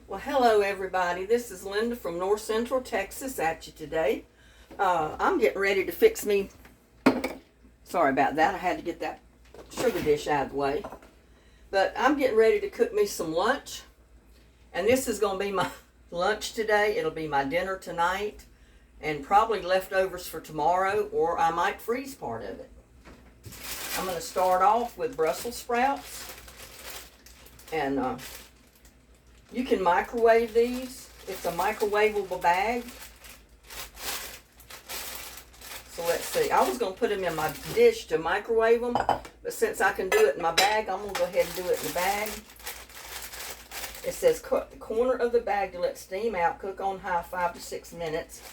Well, hello everybody. This is Linda from North Central Texas at you today. I'm getting ready to fix me. Sorry about that. I had to get that sugar dish out of the way. But I'm getting ready to cook me some lunch. And this is going to be my lunch today. It'll be my dinner tonight. And probably leftovers for tomorrow, or I might freeze part of it. I'm going to start off with Brussels sprouts. And you can microwave these. It's a microwavable bag. So let's see. I was going to put them in my dish to microwave them. But since I can do it in my bag, I'm going to go ahead and do it in the bag. It says cut the corner of the bag to let steam out. Cook on high 5 to 6 minutes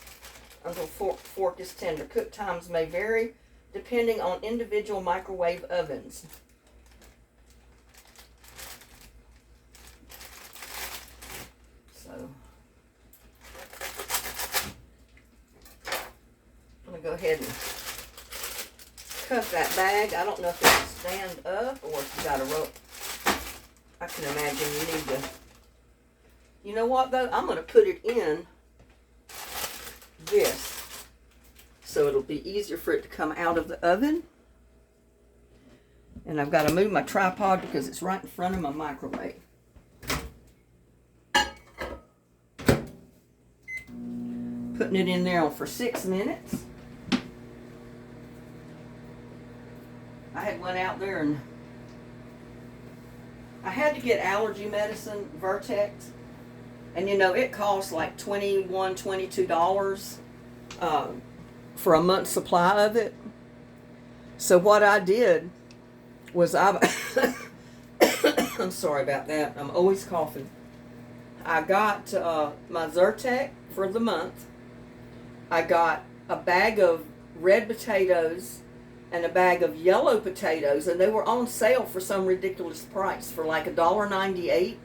until fork is tender. Cook times may vary depending on individual microwave ovens. So I'm going to go ahead and cut that bag. I don't know if it'll stand up or if you got a rope. I can imagine you need to. You know what though? I'm going to put it in this so it'll be easier for it to come out of the oven. And I've got to move my tripod because it's right in front of my microwave. Putting it in there for 6 minutes. I had went out there and I had to get allergy medicine, Vertex. And you know, it costs like $21, $22 for a month's supply of it. So what I did was I'm sorry about that. I'm always coughing. I got my Zyrtec for the month. I got a bag of red potatoes and a bag of yellow potatoes, and they were on sale for some ridiculous price for like $1.98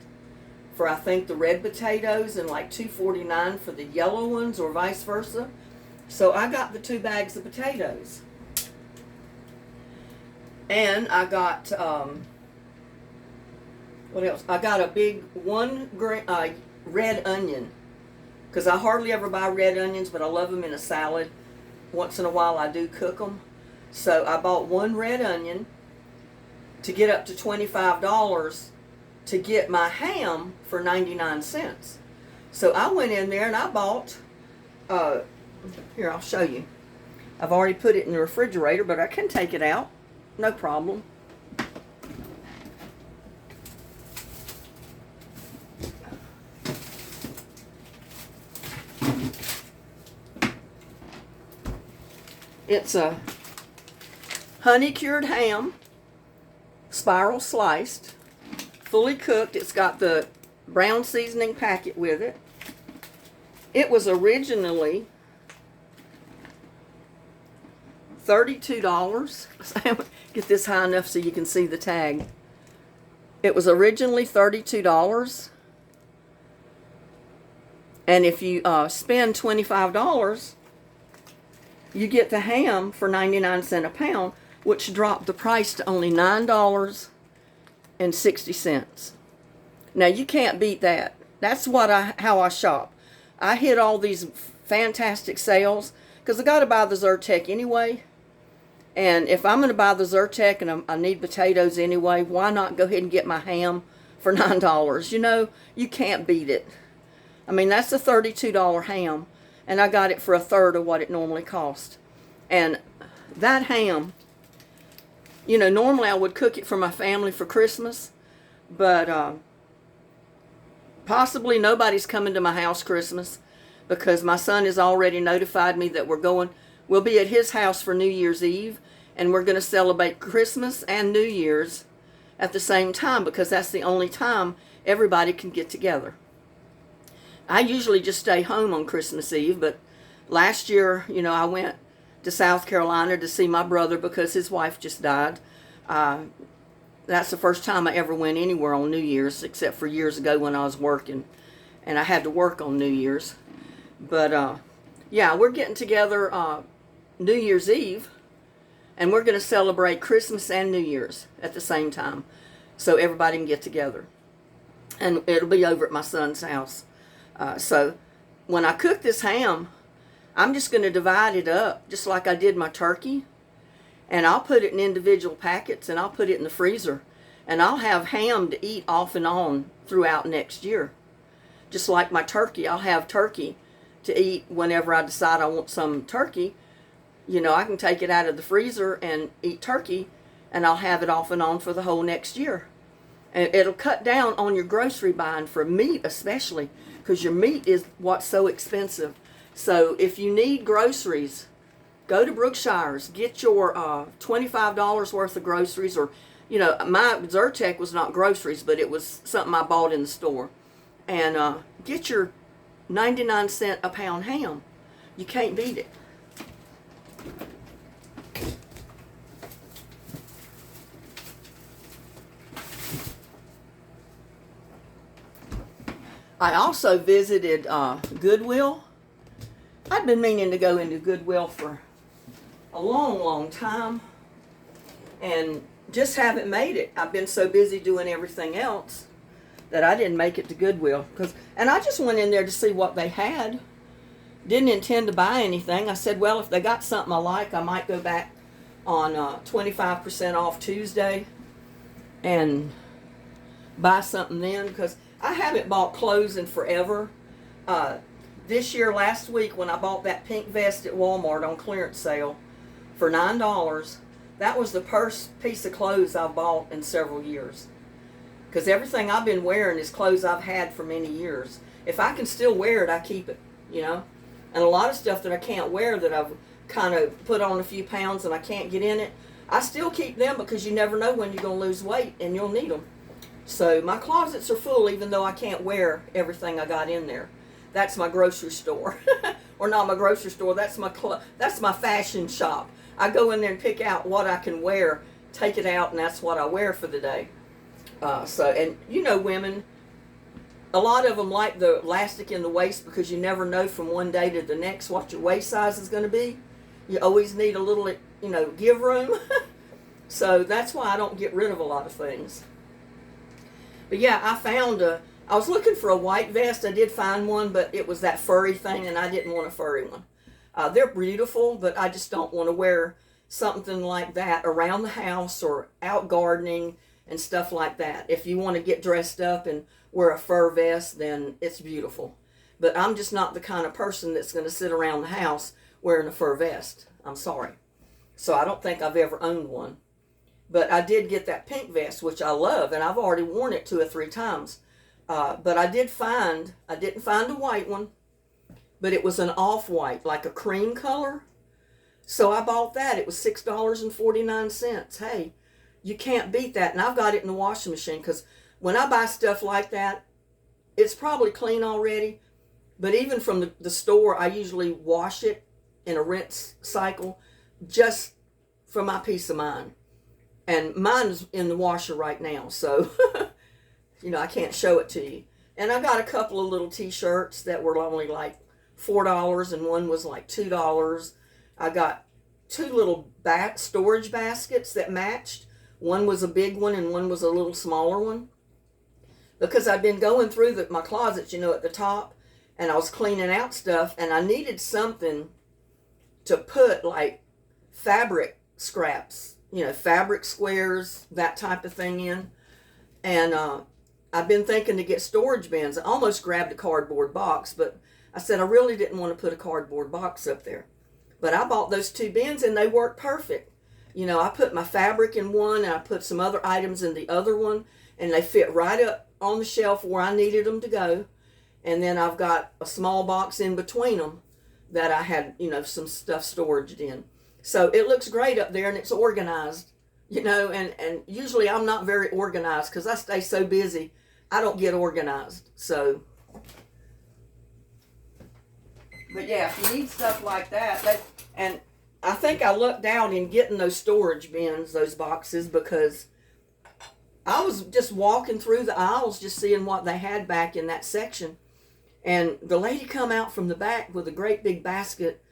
for I think the red potatoes and like $2.49 for the yellow ones, or vice versa. So I got the 2 bags of potatoes, and I got what else? I got a big red onion. Because I hardly ever buy red onions, but I love them in a salad. Once in a while I do cook them. So I bought 1 red onion to get up to $25 to get my ham for 99 cents. So I went in there and I bought, here I'll show you. I've already put it in the refrigerator, but I can take it out. No problem. It's a honey cured ham, spiral sliced, fully cooked. It's got the brown seasoning packet with it. It was originally $32. Get this high enough so you can see the tag. It was originally $32. And if you spend $25, you get the ham for 99 cents a pound, which dropped the price to only $9.60. Now you can't beat that. That's how I shop. I hit all these fantastic sales because I got to buy the Zyrtec anyway. And if I'm going to buy the Zyrtec and I need potatoes anyway, why not go ahead and get my ham for $9? You know, you can't beat it. I mean, that's a $32 ham. And I got it for 1/3 of what it normally cost. And that ham, you know, normally I would cook it for my family for Christmas. But possibly nobody's coming to my house Christmas because my son has already notified me that we'll be at his house for New Year's Eve. And we're going to celebrate Christmas and New Year's at the same time because that's the only time everybody can get together. I usually just stay home on Christmas Eve, but last year, you know, I went to South Carolina to see my brother because his wife just died. That's the first time I ever went anywhere on New Year's, except for years ago when I was working, and I had to work on New Year's. But, yeah, we're getting together New Year's Eve, and we're going to celebrate Christmas and New Year's at the same time, so everybody can get together. and it'll be over at my son's house. So when I cook this ham, I'm just going to divide it up just like I did my turkey, and I'll put it in individual packets, and I'll put it in the freezer, and I'll have ham to eat off and on throughout next year. Just like my turkey, I'll have turkey to eat whenever I decide I want some turkey. I can take it out of the freezer and eat turkey, and I'll have it off and on for the whole next year. And it'll cut down on your grocery buying for meat, especially because your meat is what's so expensive. So if you need groceries, go to Brookshire's, get your $25 worth of groceries, or my Zyrtec was not groceries, but it was something I bought in the store, and get your 99-cent a pound ham. You can't beat it. I also visited Goodwill. I'd been meaning to go into Goodwill for a long time, and just haven't made it. I've been so busy doing everything else that I didn't make it to Goodwill. And I just went in there to see what they had. Didn't intend to buy anything. I said, well, if they got something I like, I might go back on 25% off Tuesday and buy something then, because I haven't bought clothes in forever. This year, last week, when I bought that pink vest at Walmart on clearance sale for $9, that was the first piece of clothes I've bought in several years. Because everything I've been wearing is clothes I've had for many years. If I can still wear it, I keep it, And a lot of stuff that I can't wear, that I've kind of put on a few pounds and I can't get in it, I still keep them, because you never know when you're going to lose weight and you'll need them. So my closets are full, even though I can't wear everything I got in there. That's my grocery store. Or not my grocery store, that's my fashion shop. I go in there and pick out what I can wear, take it out, and that's what I wear for the day. And women, a lot of them like the elastic in the waist, because you never know from one day to the next what your waist size is going to be. You always need a little, give room. So that's why I don't get rid of a lot of things. But yeah, I was looking for a white vest. I did find one, but it was that furry thing, and I didn't want a furry one. They're beautiful, but I just don't want to wear something like that around the house or out gardening and stuff like that. If you want to get dressed up and wear a fur vest, then it's beautiful. But I'm just not the kind of person that's going to sit around the house wearing a fur vest. I'm sorry. So I don't think I've ever owned one. But I did get that pink vest, which I love, and I've already worn it 2 or 3 times. But I didn't find a white one, but it was an off-white, like a cream color. So I bought that. It was $6.49. Hey, you can't beat that. And I've got it in the washing machine, because when I buy stuff like that, it's probably clean already. But even from the store, I usually wash it in a rinse cycle just for my peace of mind. And mine's in the washer right now, so, I can't show it to you. And I got a couple of little t-shirts that were only like $4, and one was like $2. I got 2 little storage baskets that matched. One was a big one and one was a little smaller one. Because I'd been going through my closets, at the top, and I was cleaning out stuff, and I needed something to put like fabric scraps, fabric squares, that type of thing in. And I've been thinking to get storage bins. I almost grabbed a cardboard box, but I said I really didn't want to put a cardboard box up there. But I bought those 2 bins, and they work perfect. I put my fabric in one, and I put some other items in the other one, and they fit right up on the shelf where I needed them to go. And then I've got a small box in between them that I had, some stuff stored in. So it looks great up there, and it's organized, and usually I'm not very organized because I stay so busy, I don't get organized. So, but yeah, if you need stuff like that, and I think I lucked out in getting those storage bins, those boxes, because I was just walking through the aisles just seeing what they had back in that section. And the lady come out from the back with a great big basket,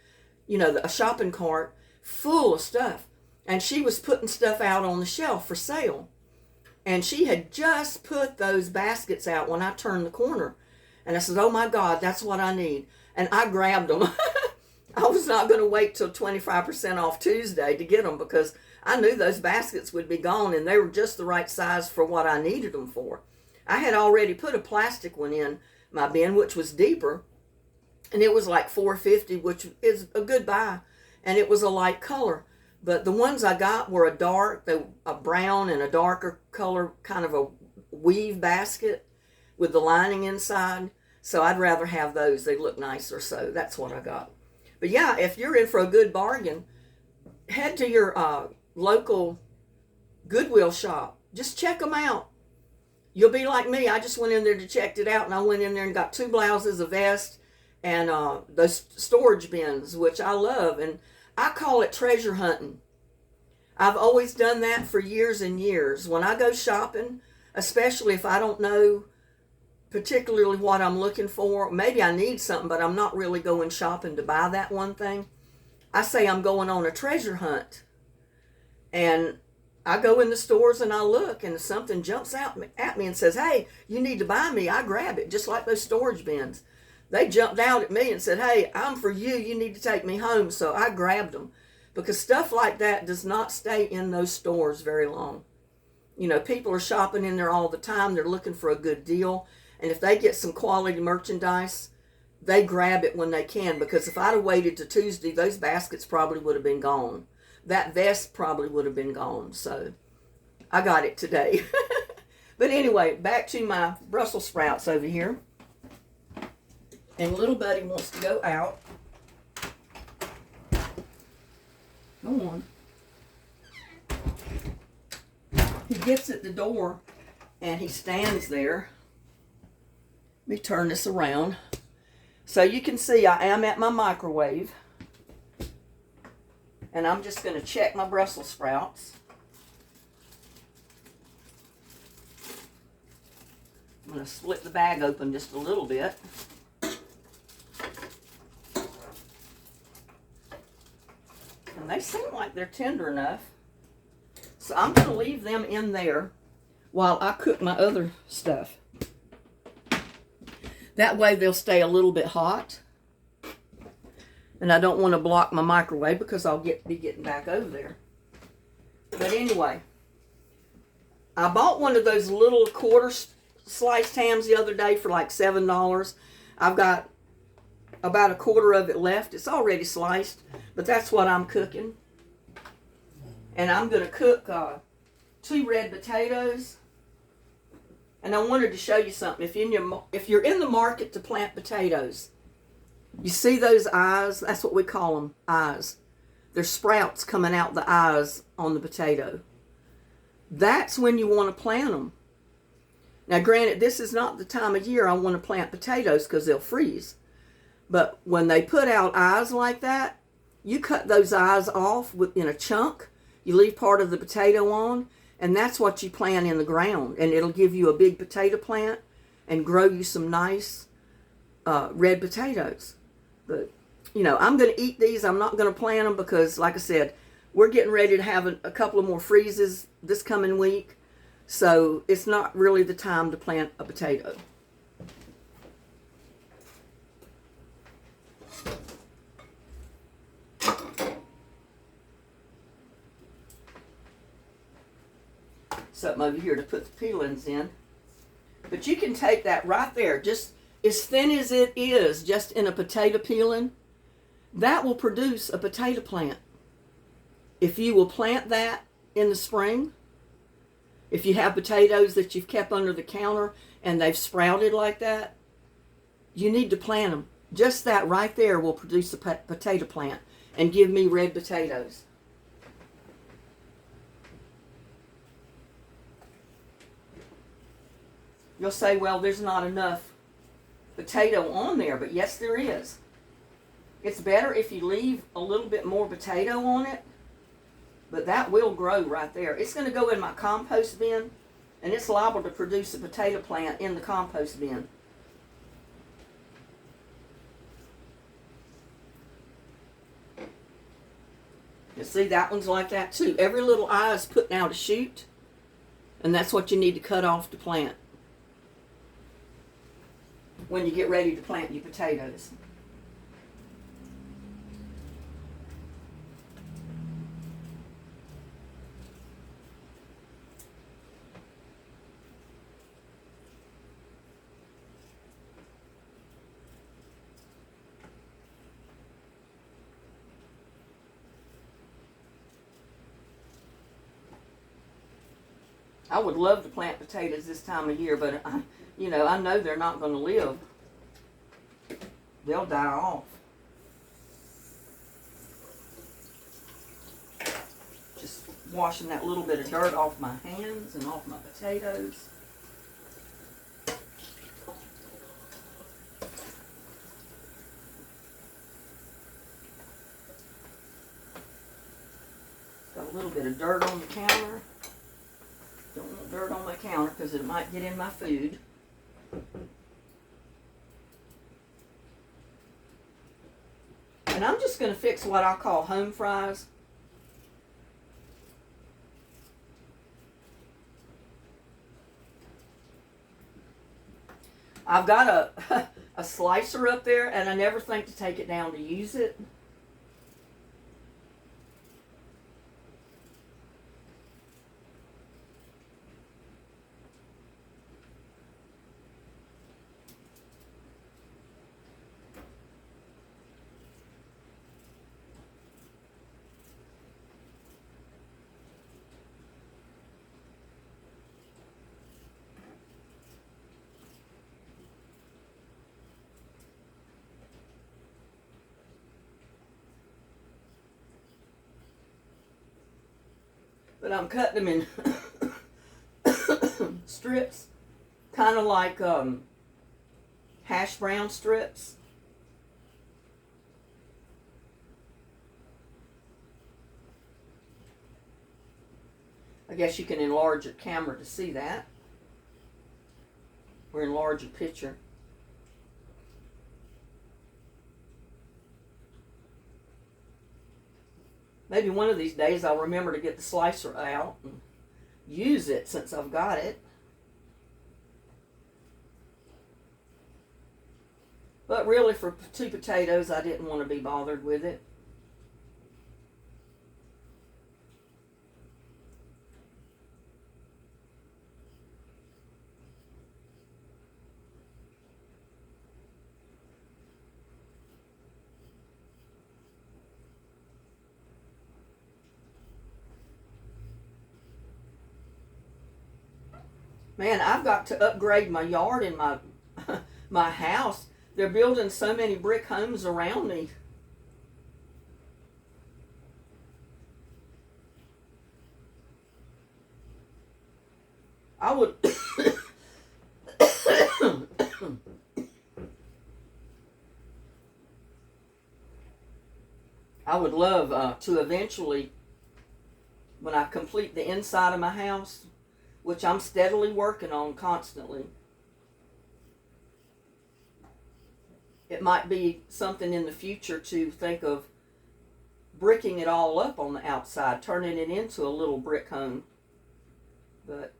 a shopping cart full of stuff. And she was putting stuff out on the shelf for sale. And she had just put those baskets out when I turned the corner. And I said, oh my God, that's what I need. And I grabbed them. I was not going to wait till 25% off Tuesday to get them because I knew those baskets would be gone and they were just the right size for what I needed them for. I had already put a plastic one in my bin, which was deeper, and it was like $4.50, which is a good buy, and it was a light color. But the ones I got were a brown and a darker color, kind of a weave basket with the lining inside. So I'd rather have those. They look nicer, so that's what I got. But yeah, if you're in for a good bargain, head to your local Goodwill shop. Just check them out. You'll be like me. I just went in there to check it out, and I went in there and got 2 blouses, a vest, and those storage bins, which I love. And I call it treasure hunting. I've always done that for years and years. When I go shopping, especially if I don't know particularly what I'm looking for, maybe I need something, but I'm not really going shopping to buy that one thing, I say I'm going on a treasure hunt. And I go in the stores and I look, and if something jumps out at me and says, hey, you need to buy me, I grab it, just like those storage bins. They jumped out at me and said, hey, I'm for you, you need to take me home. So I grabbed them, because stuff like that does not stay in those stores very long. You know, people are shopping in there all the time. They're looking for a good deal. And if they get some quality merchandise, they grab it when they can, because if I'd have waited to Tuesday, those baskets probably would have been gone. That vest probably would have been gone. So I got it today. But anyway, back to my Brussels sprouts over here. And little buddy wants to go out. Go on. He gets at the door and he stands there. Let me turn this around. So you can see I am at my microwave. And I'm just going to check my Brussels sprouts. I'm going to split the bag open just a little bit. And they seem like they're tender enough. So I'm going to leave them in there while I cook my other stuff. That way they'll stay a little bit hot. And I don't want to block my microwave because I'll be getting back over there. But anyway, I bought one of those little quarter sliced hams the other day for like $7. I've got about a quarter of it left. It's already sliced, but that's what I'm cooking. And I'm going to cook 2 red potatoes. And I wanted to show you something. If you're in the market to plant potatoes, you see those eyes? That's what we call them, eyes. There's sprouts coming out the eyes on the potato. That's when you want to plant them. Now, granted, this is not the time of year I want to plant potatoes because they'll freeze. But when they put out eyes like that, you cut those eyes off in a chunk. You leave part of the potato on, and that's what you plant in the ground. And it'll give you a big potato plant and grow you some nice red potatoes. But, you know, I'm going to eat these. I'm not going to plant them because, like I said, we're getting ready to have a couple of more freezes this coming week. So it's not really the time to plant a potato. Something over here to put the peelings in. But you can take that right there, just as thin as it is, just in a potato peeling. That will produce a potato plant. If you will plant that in the spring, if you have potatoes that you've kept under the counter and they've sprouted like that, you need to plant them. Just that right there will produce a potato plant and give me red potatoes. You'll say, well, there's not enough potato on there, but yes, there is. It's better if you leave a little bit more potato on it, but that will grow right there. It's going to go in my compost bin, and it's liable to produce a potato plant in the compost bin. You see, that one's like that too. Every little eye is putting out a shoot. And that's what you need to cut off to plant when you get ready to plant your potatoes. I would love to plant potatoes this time of year, but I know they're not going to live. They'll die off. Just washing that little bit of dirt off my hands and off my potatoes. Got a little bit of dirt on the counter. Don't want dirt on my counter because it might get in my food. And I'm just going to fix what I call home fries. I've got a slicer up there, and I never think to take it down to use it. But I'm cutting them in strips, kind of like hash brown strips. I guess you can enlarge your camera to see that, or enlarge your picture. Maybe one of these days I'll remember to get the slicer out and use it since I've got it. But really, for 2 potatoes, I didn't want to be bothered with it. Man, I've got to upgrade my yard and my house. They're building so many brick homes around me. I would I would love to eventually, when I complete the inside of my house, which I'm steadily working on constantly. It might be something in the future to think of bricking it all up on the outside, turning it into a little brick home. But,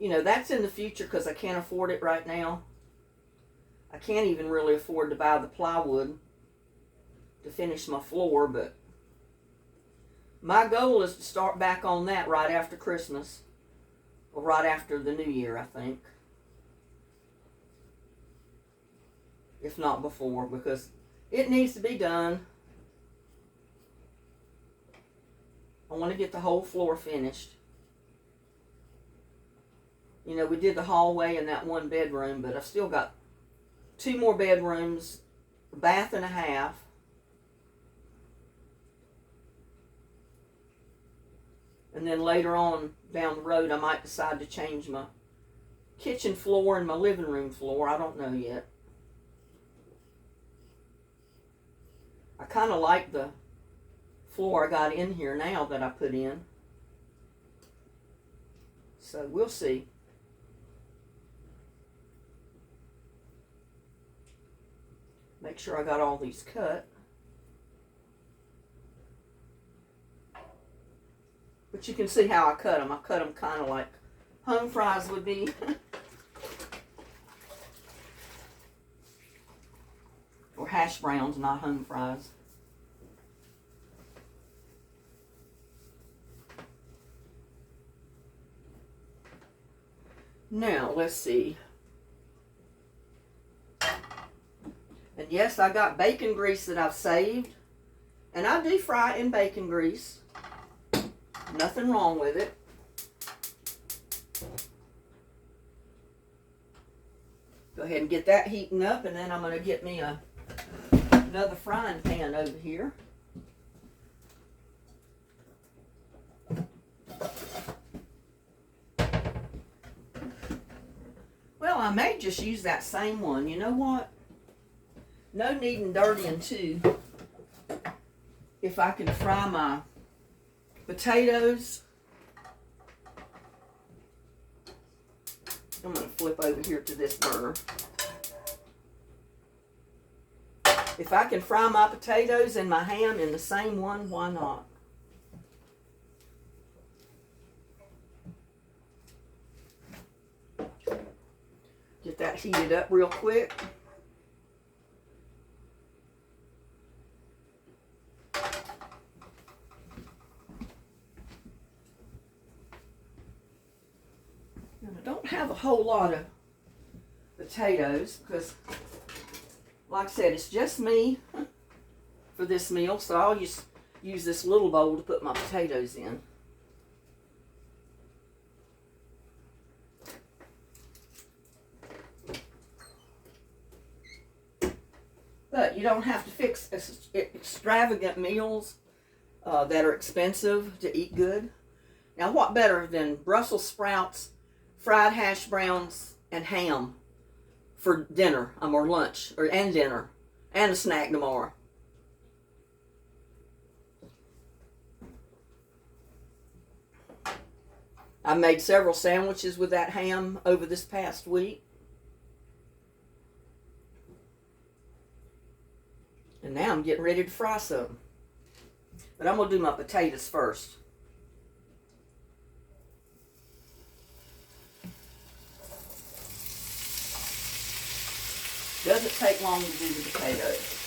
that's in the future because I can't afford it right now. I can't even really afford to buy the plywood to finish my floor, but my goal is to start back on that right after Christmas. Or right after the New Year, I think. If not before, because it needs to be done. I want to get the whole floor finished. We did the hallway and that 1 bedroom, but I've still got 2 more bedrooms, a bath and a half. And then later on down the road, I might decide to change my kitchen floor and my living room floor. I don't know yet. I kind of like the floor I got in here now that I put in. So we'll see. Make sure I got all these cut. But you can see how I cut them. I cut them kind of like home fries would be. Or hash browns, not home fries. Now, let's see. And yes, I got bacon grease that I've saved. And I do fry in bacon grease. Nothing wrong with it. Go ahead and get that heating up, and then I'm going to get me another frying pan over here. Well, I may just use that same one. You know what? No need in dirtying too. If I can fry my potatoes. I'm going to flip over here to this burner. If I can fry my potatoes and my ham in the same one, why not? Get that heated up real quick. And I don't have a whole lot of potatoes because, like I said, it's just me for this meal, so I'll just use this little bowl to put my potatoes in. But you don't have to fix extravagant meals that are expensive to eat good. Now, what better than Brussels sprouts, fried hash browns, and ham for dinner, or lunch, and dinner, and a snack tomorrow. I made several sandwiches with that ham over this past week. And now I'm getting ready to fry some. But I'm going to do my potatoes first. Doesn't take long to do the potatoes.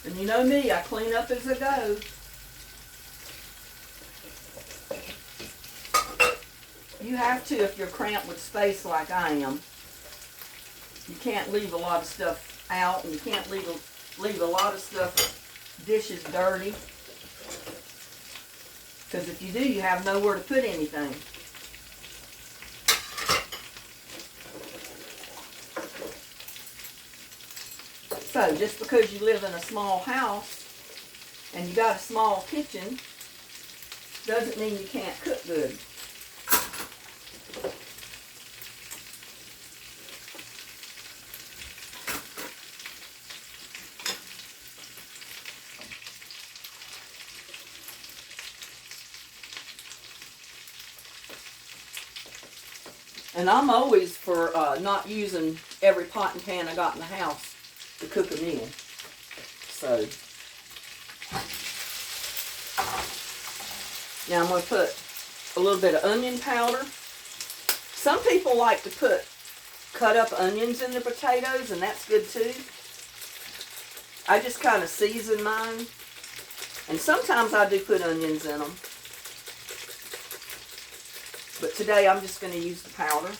And you know me, I clean up as I go. You have to if you're cramped with space like I am. You can't leave a lot of stuff out, and you can't leave a lot of stuff, dishes dirty. Because if you do, you have nowhere to put anything. So just because you live in a small house and you got a small kitchen doesn't mean you can't cook good. And I'm always for not using every pot and pan I got in the house to cook a meal. So, now I'm going to put a little bit of onion powder. Some people like to put cut up onions in their potatoes, and that's good too. I just kind of season mine. And sometimes I do put onions in them. But today I'm just going to use the powder.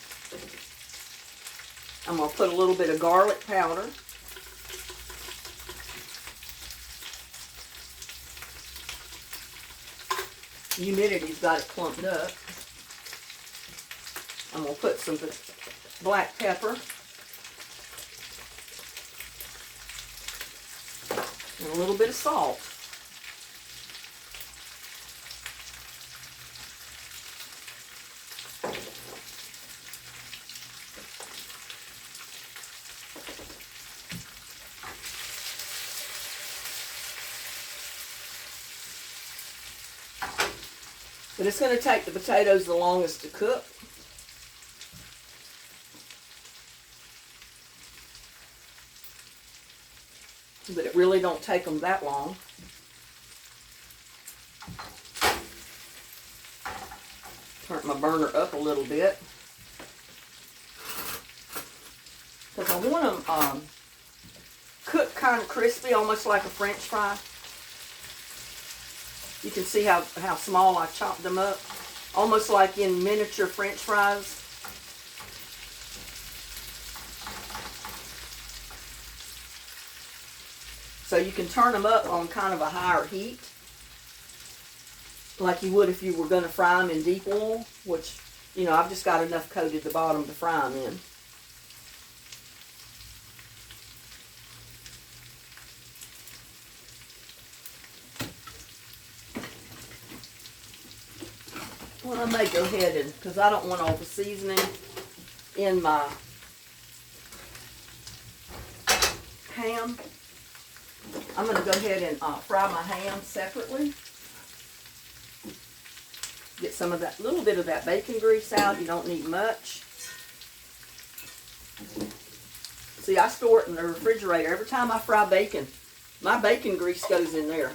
I'm going to put a little bit of garlic powder. Humidity's got it clumped up. I'm going to put some black pepper. And a little bit of salt. But it's going to take the potatoes the longest to cook. but it really don't take them that long. Turn my burner up a little bit because I want them cooked kind of crispy, almost like a French fry. You can see how small I chopped them up, almost like in miniature French fries. So you can turn them up on kind of a higher heat, like you would if you were going to fry them in deep oil, which, you know, I've just got enough coat at the bottom to fry them in. Well, I may go ahead and, because I don't want all the seasoning in my ham, I'm going to go ahead and fry my ham separately. Get some of that, little bit of that bacon grease out. You don't need much. See, I store it in the refrigerator. Every time I fry bacon, my bacon grease goes in there.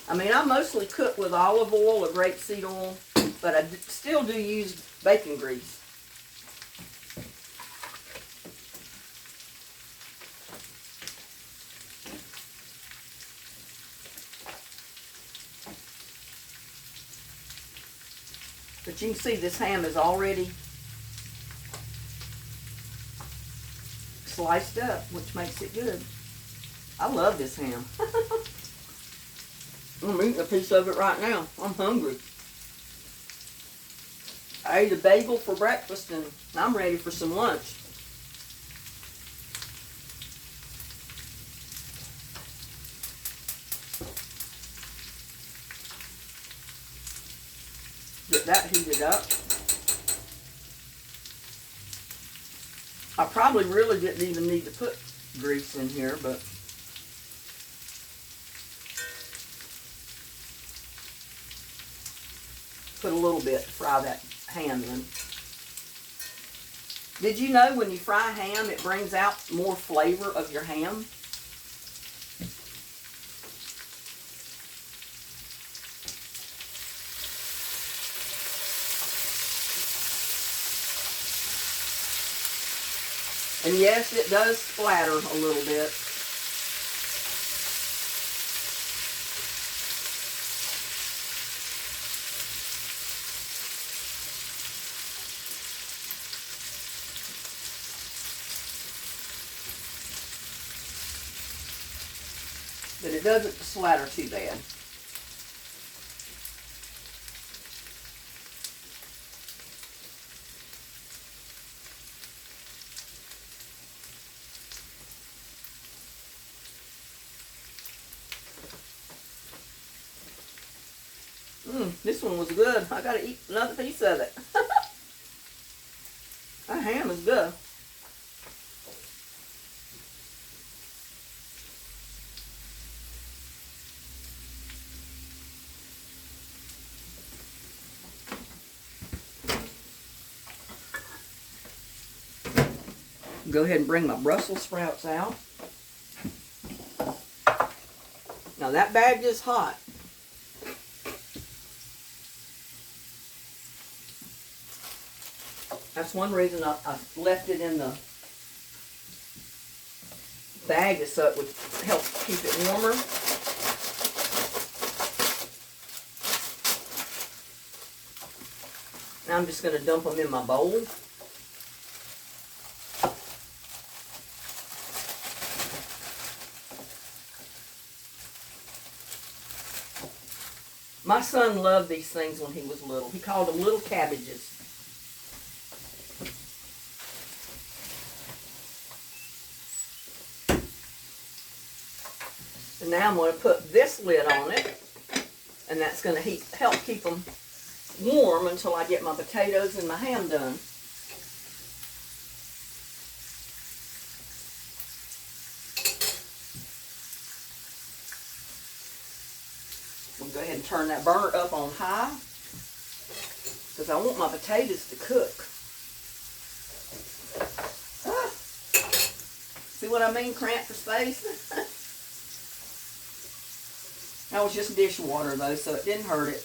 I mean, I mostly cook with olive oil or grapeseed oil, but I still do use bacon grease. But you can see this ham is already sliced up, which makes it good. I love this ham. I'm eating a piece of it right now. I'm hungry. I ate a bagel for breakfast and I'm ready for some lunch. Get that heated up. I probably really didn't even need to put grease in here, but put a little bit to fry that ham in. Did you know when you fry ham, it brings out more flavor of your ham? And yes, it does splatter a little bit. But it doesn't splatter too bad. This one was good. I gotta eat another piece of it. That ham is good. Go ahead and bring my Brussels sprouts out. Now that bag is hot. That's one reason I left it in the bag, is so it would help keep it warmer. Now I'm just going to dump them in my bowl. My son loved these things when he was little. He called them little cabbages. And now I'm going to put this lid on it, and that's going to help keep them warm until I get my potatoes and my ham done. We'll go ahead and turn that burner up on high because I want my potatoes to cook. See, See what I mean, cramped for space? That was just dishwater though, so it didn't hurt it.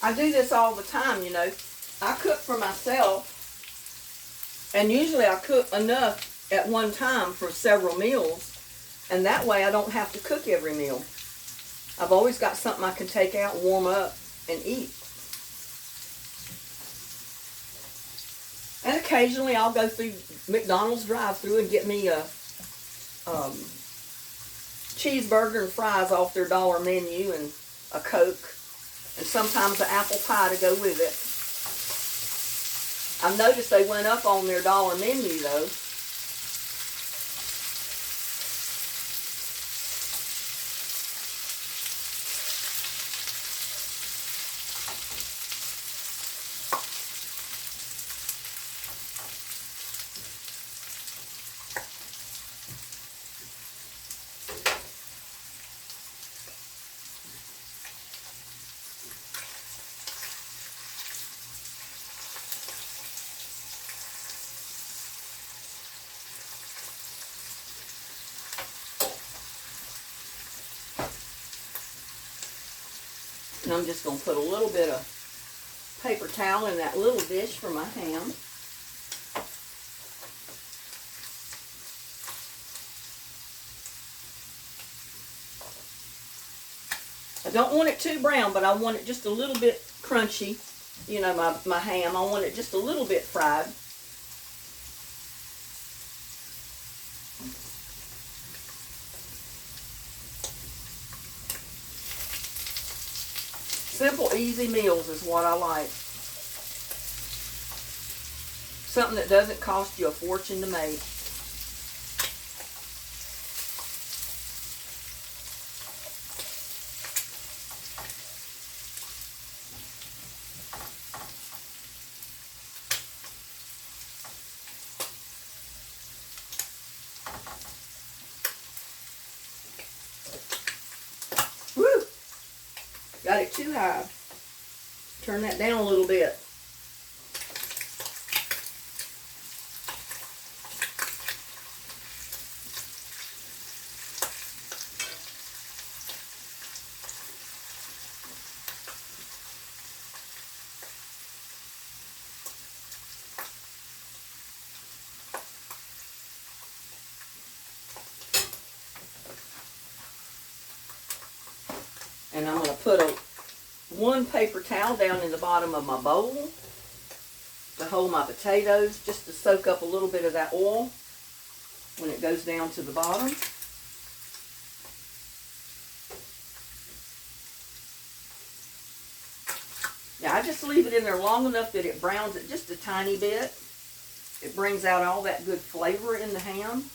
I do this all the time, you know. I cook for myself, and usually I cook enough at one time for several meals, and that way I don't have to cook every meal. I've always got something I can take out, warm up, and eat. And occasionally I'll go through McDonald's drive-thru and get me a cheeseburger and fries off their dollar menu and a Coke. And sometimes an apple pie to go with it. I've noticed they went up on their dollar menu though. And I'm just going to put a little bit of paper towel in that little dish for my ham. I don't want it too brown, but I want it just a little bit crunchy. You know, my ham, I want it just a little bit fried. Simple, easy meals is what I like. Something that doesn't cost you a fortune to make. Woo! Got it too high. Turn that down a little bit. And I'm going to put one paper towel down in the bottom of my bowl to hold my potatoes, just to soak up a little bit of that oil when it goes down to the bottom. Now I just leave it in there long enough that it browns it just a tiny bit. It brings out all that good flavor in the ham.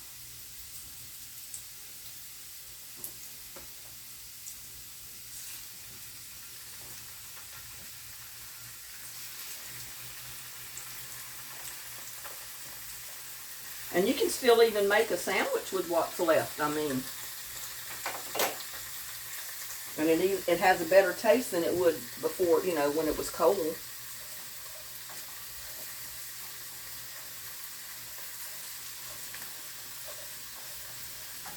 And you can still even make a sandwich with what's left, I mean. And it has a better taste than it would before, you know, when it was cold.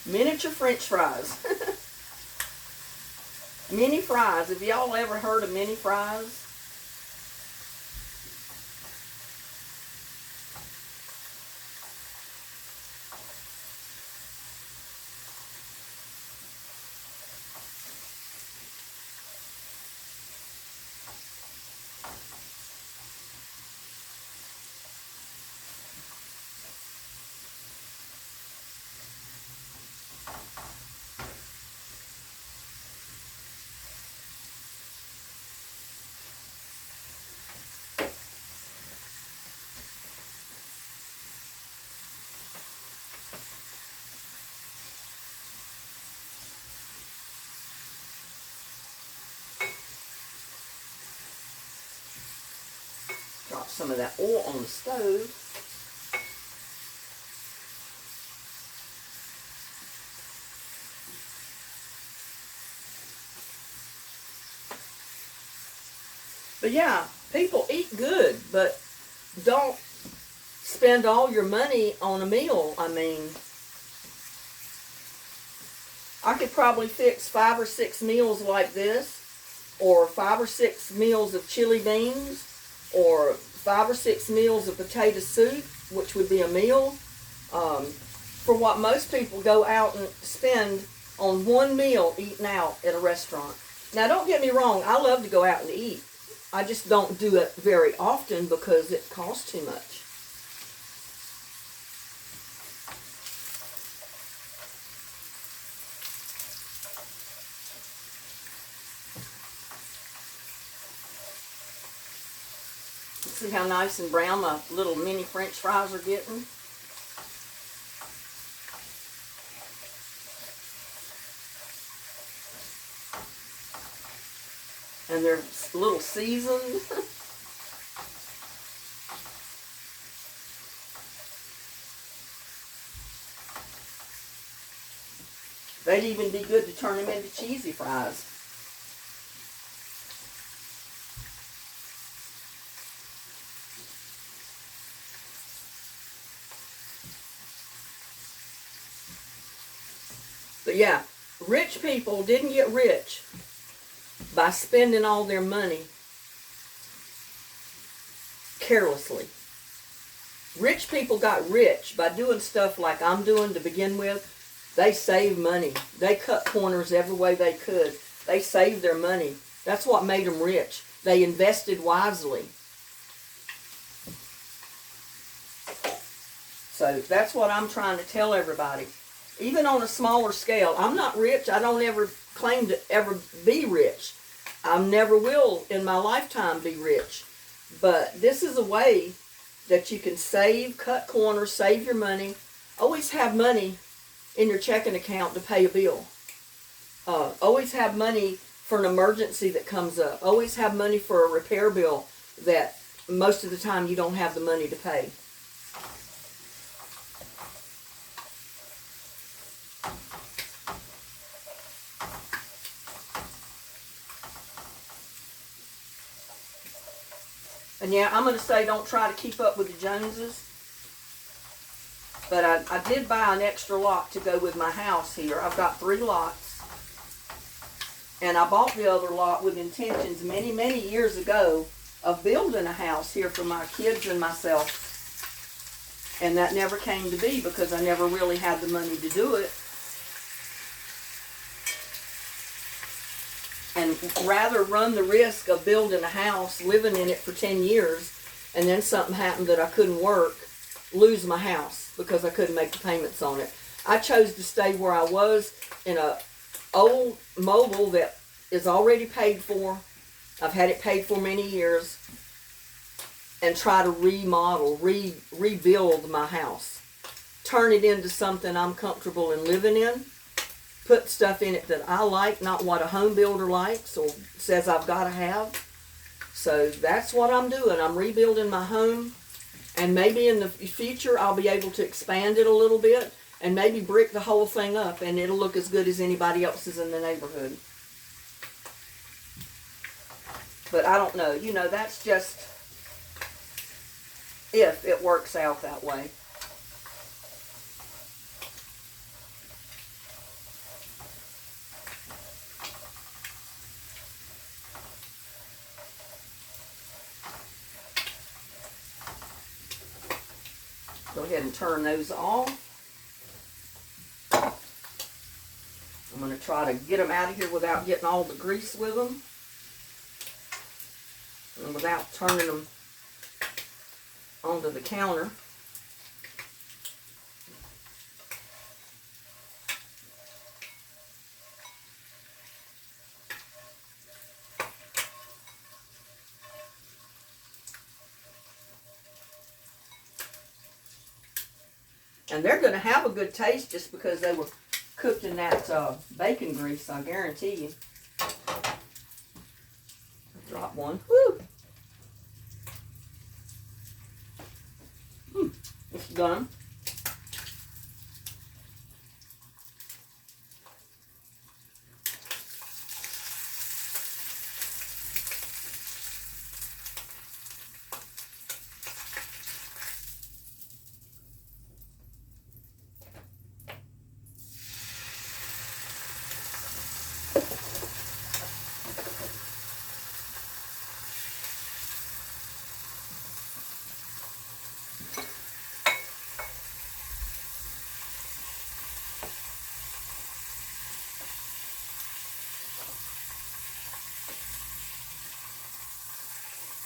Miniature French fries. Mini fries. Have y'all ever heard of mini fries? Drop some of that oil on the stove. But yeah, people eat good, but don't spend all your money on a meal. I mean, I could probably fix 5 or 6 meals like this, or 5 or 6 meals of chili beans, or 5 or 6 meals of potato soup, which would be a meal, for what most people go out and spend on one meal eating out at a restaurant. Now, don't get me wrong, I love to go out and eat. I just don't do it very often because it costs too much. See how nice and brown my little mini French fries are getting? And they're a little seasoned. They'd even be good to turn them into cheesy fries. But yeah, rich people didn't get rich by spending all their money carelessly. Rich people got rich by doing stuff like I'm doing to begin with. They saved money. They cut corners every way they could. They saved their money. That's what made them rich. They invested wisely. So that's what I'm trying to tell everybody. Even on a smaller scale, I'm not rich. I don't ever claim to ever be rich. I never will in my lifetime be rich. But this is a way that you can save, cut corners, save your money. Always have money in your checking account to pay a bill. Always have money for an emergency that comes up. Always have money for a repair bill that most of the time you don't have the money to pay. And yeah, I'm going to say don't try to keep up with the Joneses. But I did buy an extra lot to go with my house here. I've got 3 lots. And I bought the other lot with intentions many, many years ago of building a house here for my kids and myself. And that never came to be because I never really had the money to do it. And rather run the risk of building a house, living in it for 10 years, and then something happened that I couldn't work, lose my house because I couldn't make the payments on it. I chose to stay where I was in a old mobile that is already paid for. I've had it paid for many years, and try to remodel, rebuild my house. Turn it into something I'm comfortable in living in. Put stuff in it that I like, not what a home builder likes or says I've got to have. So that's what I'm doing. I'm rebuilding my home. And maybe in the future I'll be able to expand it a little bit and maybe brick the whole thing up and it'll look as good as anybody else's in the neighborhood. But I don't know. You know, that's just if it works out that way. Go ahead and turn those off. I'm going to try to get them out of here without getting all the grease with them. And without turning them onto the counter. And they're going to have a good taste just because they were cooked in that bacon grease, I guarantee you. Drop one. Woo! It's done.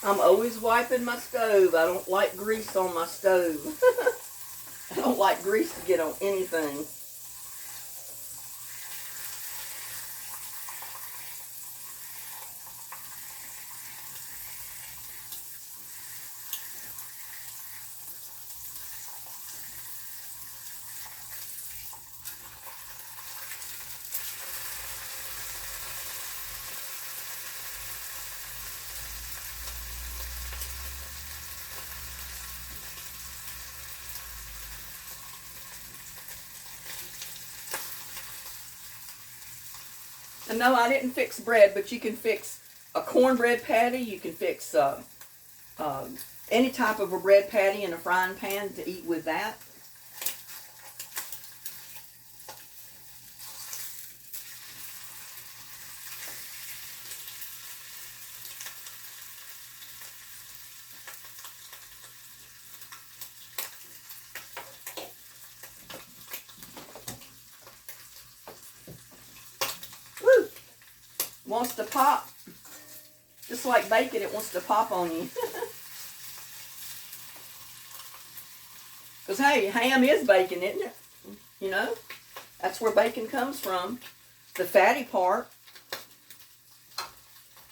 I'm always wiping my stove. I don't like grease on my stove. I don't like grease to get on anything. And no, I didn't fix bread, but you can fix a cornbread patty. You can fix any type of a bread patty in a frying pan to eat with that. Woo! Wants to pop. Just like bacon, it wants to pop on you. Because, hey, ham is bacon, isn't it? You know? That's where bacon comes from. The fatty part.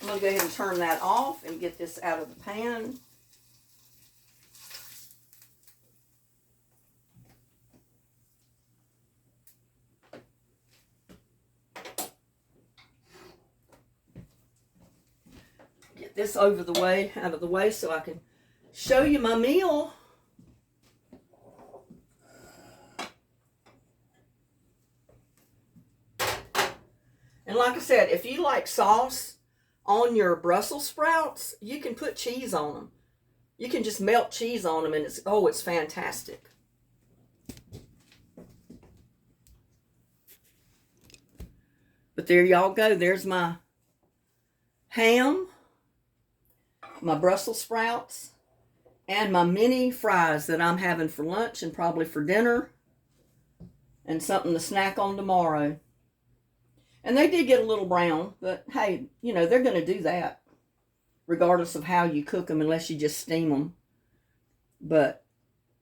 I'm going to go ahead and turn that off and get this out of the pan. Get this out of the way so I can show you my meal. And like I said, if you like sauce on your Brussels sprouts, you can put cheese on them. You can just melt cheese on them and it's fantastic. But there y'all go. There's my ham, my Brussels sprouts, and my mini fries that I'm having for lunch and probably for dinner, and something to snack on tomorrow. And they did get a little brown, but hey, you know, they're going to do that regardless of how you cook them, unless you just steam them. But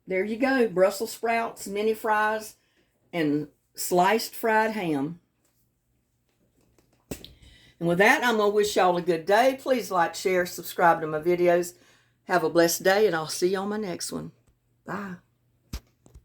there you go, Brussels sprouts, mini fries, and sliced fried ham. And with that, I'm going to wish y'all a good day. Please like, share, subscribe to my videos. Have a blessed day, and I'll see you on my next one. Bye.